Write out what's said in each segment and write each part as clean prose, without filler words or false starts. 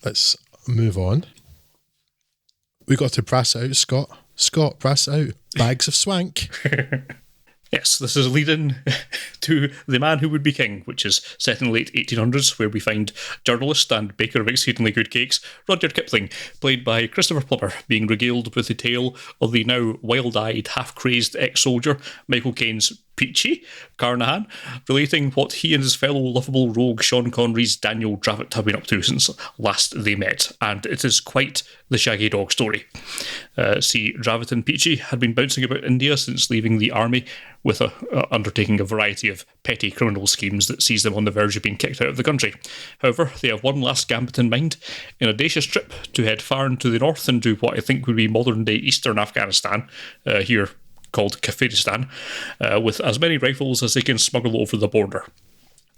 let's move on. We got to brass it out, Scott. Scott, brass it out. Bags of swank. Yes, this is a lead-in to The Man Who Would Be King, which is set in the late 1800s, where we find journalist and baker of exceedingly good cakes, Rudyard Kipling, played by Christopher Plummer, being regaled with the tale of the now wild-eyed, half-crazed ex-soldier, Michael Caine's Peachy Carnahan, relating what he and his fellow lovable rogue Sean Connery's Daniel Dravot have been up to since last they met, and it is quite the Shaggy Dog story. See, Dravot and Peachy had been bouncing about India since leaving the army, with undertaking a variety of petty criminal schemes that sees them on the verge of being kicked out of the country. However, they have one last gambit in mind, an audacious trip to head far into the north and do what I think would be modern-day eastern Afghanistan, here called Kafiristan, with as many rifles as they can smuggle over the border.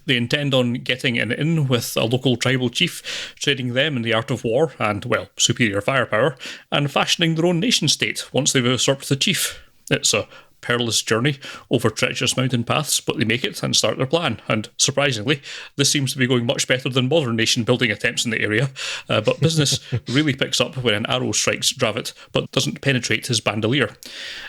They intend on getting an in with a local tribal chief, training them in the art of war and, well, superior firepower, and fashioning their own nation-state once they've usurped the chief. It's a perilous journey over treacherous mountain paths, but they make it and start their plan. And surprisingly, this seems to be going much better than modern nation-building attempts in the area. But business really picks up when an arrow strikes Dravot, but doesn't penetrate his bandolier.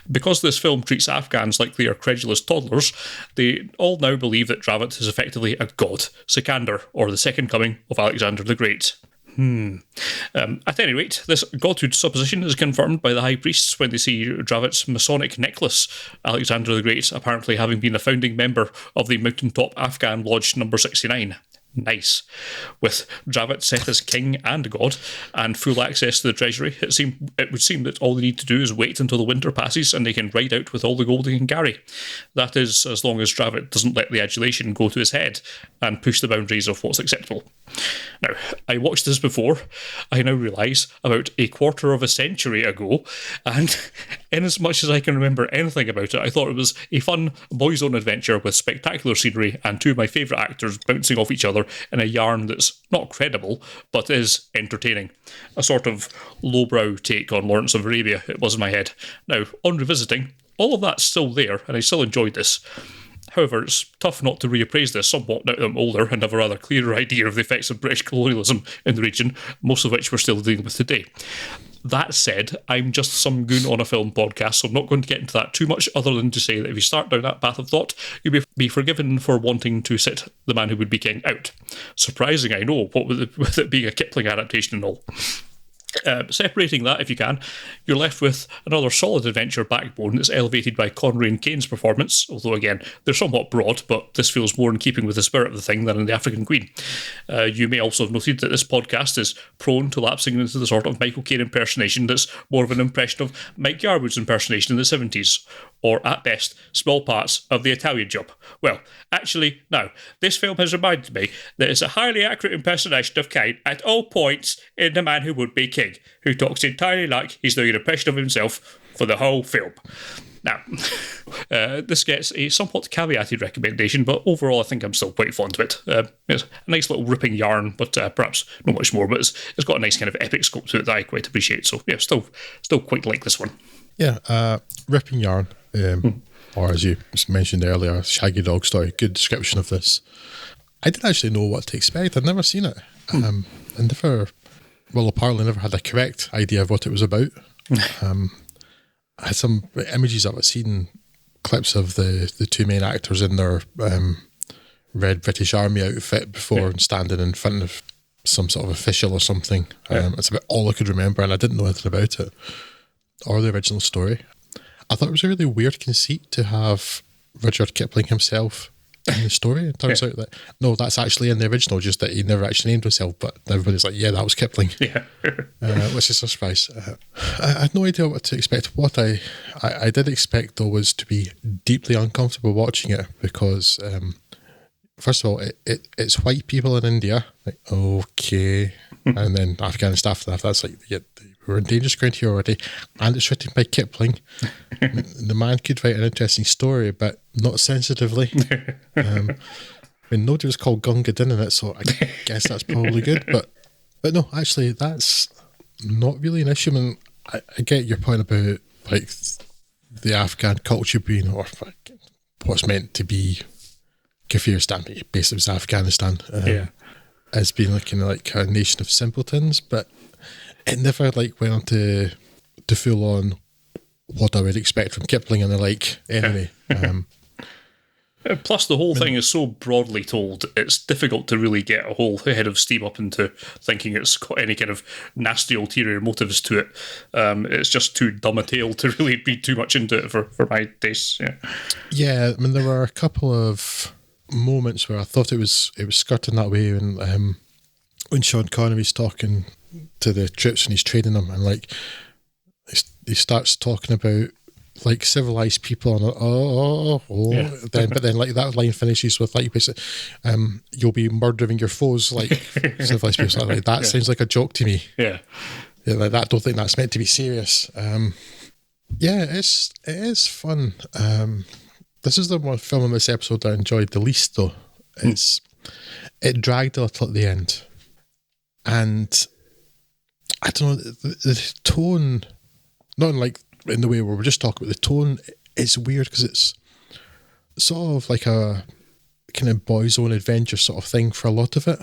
Because this film treats Afghans like they are credulous toddlers, they all now believe that Dravot is effectively a god, Sikander, or the second coming of Alexander the Great. At any rate, this godhood supposition is confirmed by the high priests when they see Dravot's Masonic necklace, Alexander the Great apparently having been a founding member of the mountaintop Afghan Lodge number 69. Nice. With Dravot set as king and god, and full access to the treasury, it would seem that all they need to do is wait until the winter passes and they can ride out with all the gold they can carry. That is, as long as Dravot doesn't let the adulation go to his head and push the boundaries of what's acceptable. Now, I watched this before, I now realise, about a quarter of a century ago, and in as much as I can remember anything about it, I thought it was a fun boys' own adventure with spectacular scenery and two of my favourite actors bouncing off each other in a yarn that's not credible, but is entertaining. A sort of lowbrow take on Lawrence of Arabia, it was in my head. Now, on revisiting, all of that's still there, and I still enjoyed this. However, it's tough not to reappraise this somewhat now that I'm older and have a rather clearer idea of the effects of British colonialism in the region, most of which we're still dealing with today. That said, I'm just some goon on a film podcast, so I'm not going to get into that too much, other than to say that if you start down that path of thought, you'll be forgiven for wanting to sit The Man Who Would Be King out. Surprising, I know, what with it being a Kipling adaptation and all. Separating that, if you can, you're left with another solid adventure backbone that's elevated by Connery and Caine's performance, although again, they're somewhat broad, but this feels more in keeping with the spirit of the thing than in The African Queen. You may also have noted that this podcast is prone to lapsing into the sort of Michael Caine impersonation that's more of an impression of Mike Yarwood's impersonation in the 70s, or at best, small parts of The Italian Job. Well, actually, no. This film has reminded me that it's a highly accurate impersonation of Caine at all points in The Man Who Would Be King, who talks entirely like he's doing an impression of himself for the whole film. Now, this gets a somewhat caveated recommendation, but overall I think I'm still quite fond of it. It's a nice little ripping yarn, but perhaps not much more, but it's got a nice kind of epic scope to it that I quite appreciate, so yeah, still quite like this one. Yeah, ripping yarn, or as you mentioned earlier, Shaggy Dog story, good description of this. I didn't actually know what to expect, I'd never seen it. Apparently never had a correct idea of what it was about. I had some images of it, seen clips of the two main actors in their red British Army outfit before and standing in front of some sort of official or something. That's about all I could remember, and I didn't know anything about it or the original story. I thought it was a really weird conceit to have Rudyard Kipling himself in the story. It turns out that, no, that's actually in the original, just that he never actually named himself, but everybody's like, yeah, that was Kipling. Yeah. Which is a surprise. I had no idea what to expect. What I did expect, though, was to be deeply uncomfortable watching it, because, first of all, it's white people in India. Like, okay. And then Afghanistan after that, that's like, yeah, we're in dangerous ground here already, and it's written by Kipling. The man could write an interesting story, but not sensitively. Nobody was called Gunga Din in it, so I guess that's probably good. But no, actually, that's not really an issue. I mean, I get your point about like the Afghan culture being, or what's meant to be Kafiristan, but basically it was Afghanistan. as being like kind of like a nation of simpletons, but it never like went on to full on what I would expect from Kipling and the like. Anyway, plus the whole thing is so broadly told, it's difficult to really get a whole head of steam up into thinking it's got any kind of nasty ulterior motives to it. It's just too dumb a tale to really read too much into it for my tastes. Yeah, I mean there were a couple of moments where I thought it was skirting that way when Sean Connery's talking to the troops and he's training them, and like he starts talking about like civilized people and but then like that line finishes with like basically you'll be murdering your foes like civilized people. Like that sounds like a joke to me. Yeah, like that. I don't think that's meant to be serious. It is fun. This is the one film in this episode I enjoyed the least, though. It dragged a little at the end, and I don't know the tone. Not in like in the way where we're just talking about the tone. It's weird because it's sort of like a kind of boys' own adventure sort of thing for a lot of it,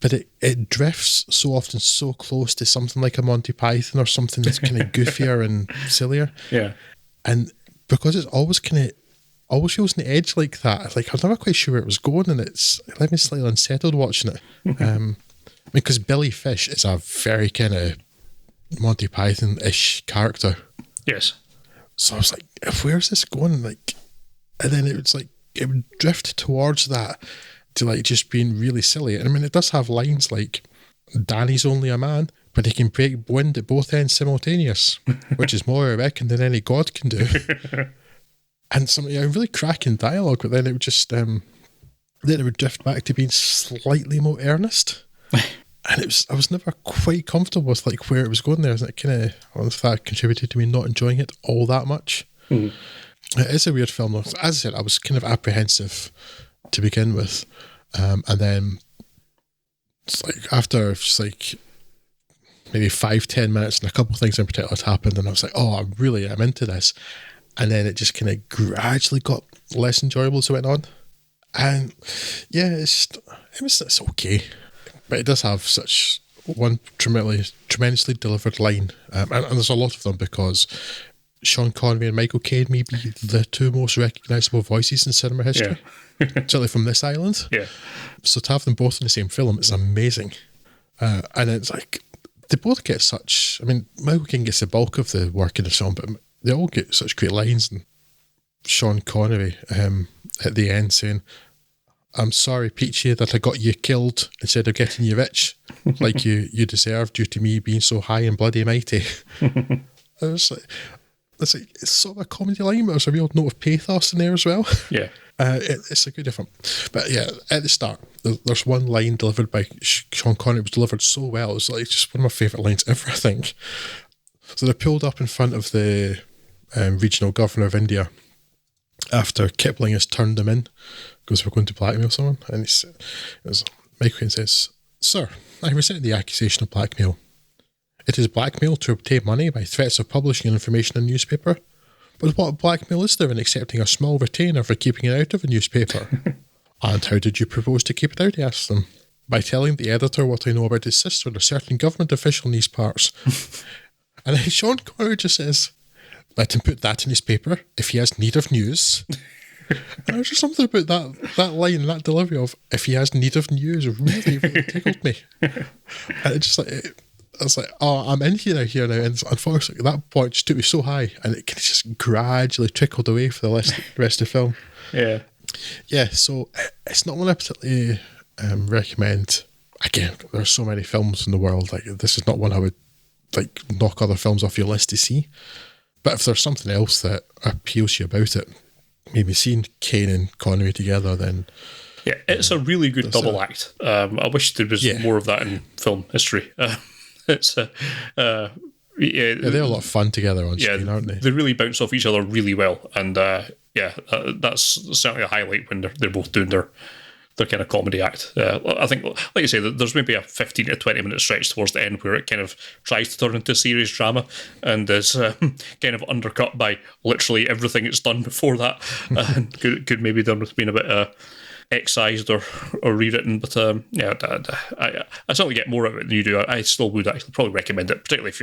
but it drifts so often so close to something like a Monty Python or something that's kind of goofier and sillier. Yeah, and because it's always feels on the edge like that. Like I'm never quite sure where it was going, and it left me slightly unsettled watching it. Because Billy Fish is a very kind of Monty Python-ish character. Yes. So I was like, where's this going? Like, and then it would drift towards that to like just being really silly. And I mean, it does have lines like, Danny's only a man, but he can break wind at both ends simultaneous, which is more, I reckon, than any god can do. And some really cracking dialogue, but then it would just, then it would drift back to being slightly more earnest. And I was never quite comfortable with like where it was going there. I wonder if that contributed to me not enjoying it all that much. It is a weird film. As I said, I was kind of apprehensive to begin with, and then it's like after just like maybe 5-10 minutes and a couple of things in particular had happened, and I was like, oh, I'm into this. And then it just kind of gradually got less enjoyable as it went on. And yeah, it's okay. But it does have such one tremendously delivered line. And there's a lot of them because Sean Connery and Michael Caine may be the two most recognisable voices in cinema history. Yeah. Certainly from this island. Yeah. So to have them both in the same film is amazing. And it's like, they both get such... I mean, Michael Caine gets the bulk of the work in the film, but they all get such great lines. And Sean Connery at the end saying, I'm sorry, Peachy, that I got you killed instead of getting you rich, like you deserved due to me being so high and bloody mighty. I was like, it's sort of a comedy line, but there's a real note of pathos in there as well. Yeah. It's a good different. But yeah, at the start, there's one line delivered by Sean Connery. It was delivered so well. It was like just one of my favourite lines ever, I think. So they're pulled up in front of the regional governor of India after Kipling has turned them in because we're going to blackmail someone. And Michael Caine says, Sir, I resent the accusation of blackmail. It is blackmail to obtain money by threats of publishing information in a newspaper. But what blackmail is there in accepting a small retainer for keeping it out of a newspaper? And how did you propose to keep it out, he asked them. By telling the editor what I know about his sister and a certain government official in these parts. And then Sean Connery just says, let him put that in his paper if he has need of news. And there's just something about that line, that delivery of if he has need of news really, really tickled me. And it just like... I was like, oh, I'm in here now. And unfortunately, at that point, it just took me so high. And it kind of just gradually trickled away for the rest of the film. Yeah. Yeah, so it's not one I particularly recommend. Again, there's so many films in the world. Like, this is not one I would like knock other films off your list to see. But if there's something else that appeals to you about it, maybe seeing Caine and Connery together, then... Yeah, it's a really good double act. I wish there was more of that in film history. It's they're a lot of fun together on screen, aren't they? They really bounce off each other really well, and that's certainly a highlight when they're both doing their kind of comedy act. I think, like you say, there's maybe a 15 to 20 minute stretch towards the end where it kind of tries to turn into serious drama and is kind of undercut by literally everything it's done before that, and could maybe done with being a bit excised or rewritten. But yeah, I certainly get more out of it than you do. I still would actually probably recommend it, particularly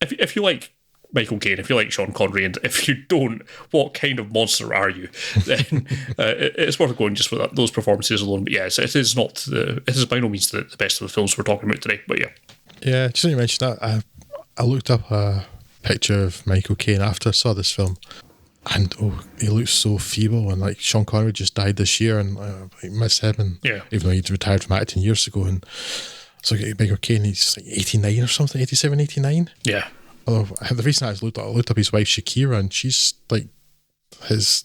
if you like Michael Caine, if you like Sean Connery, and if you don't, what kind of monster are you? Then it's worth going just for those performances alone. But yes, it is by no means the best of the films we're talking about today. But yeah, just when you mentioned that, I looked up a picture of Michael Caine after I saw this film, and he looks so feeble, and like Sean Connery just died this year, and I miss him, and even though he'd retired from acting years ago, and so Michael Caine, he's like 89 or something, 87, 89. Yeah. Although the reason I looked up his wife Shakira, and she's like his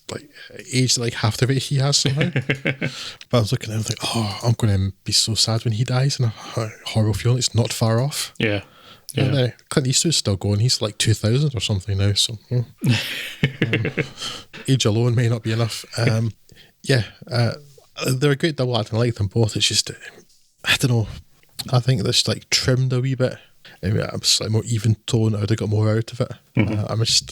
age, like half the weight he has somehow. But I was looking at him like, I'm going to be so sad when he dies, and a horrible feeling. It's not far off. Yeah. And Clint Eastwood's still going. He's like 2000 or something now. So age alone may not be enough. They're a great double act. I like them both. It's just, I don't know. I think that's like trimmed a wee bit. Maybe I'm slightly more even tone. I would have got more out of it.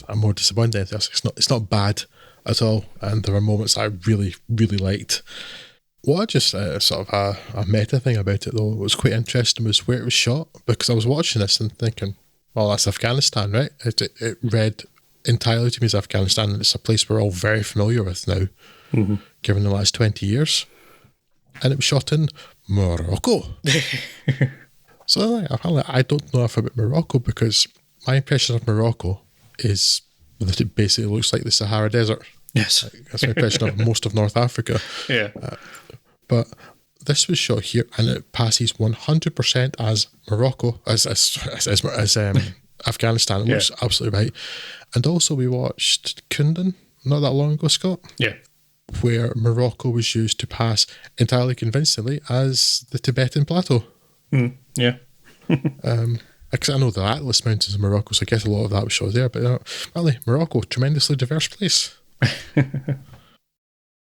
I'm more disappointed. It's not bad at all. And there were moments I really, really liked. What just sort of a meta thing about it, though, what was quite interesting was where it was shot, because I was watching this and thinking, well, that's Afghanistan, right? It read entirely to me as Afghanistan, and it's a place we're all very familiar with now, given the last 20 years. And it was shot in Morocco. So I don't know enough about Morocco, because my impression of Morocco is that it basically looks like the Sahara Desert. Yes. That's my impression of most of North Africa. Yeah. But this was shot here, and it passes 100% as Morocco, as Afghanistan. It looks absolutely right. And also we watched Kundun not that long ago, Scott. Yeah. Where Morocco was used to pass entirely convincingly as the Tibetan Plateau. Yeah. Because I know the Atlas Mountains in Morocco, so I guess a lot of that was shot there. But apparently Morocco, tremendously diverse place.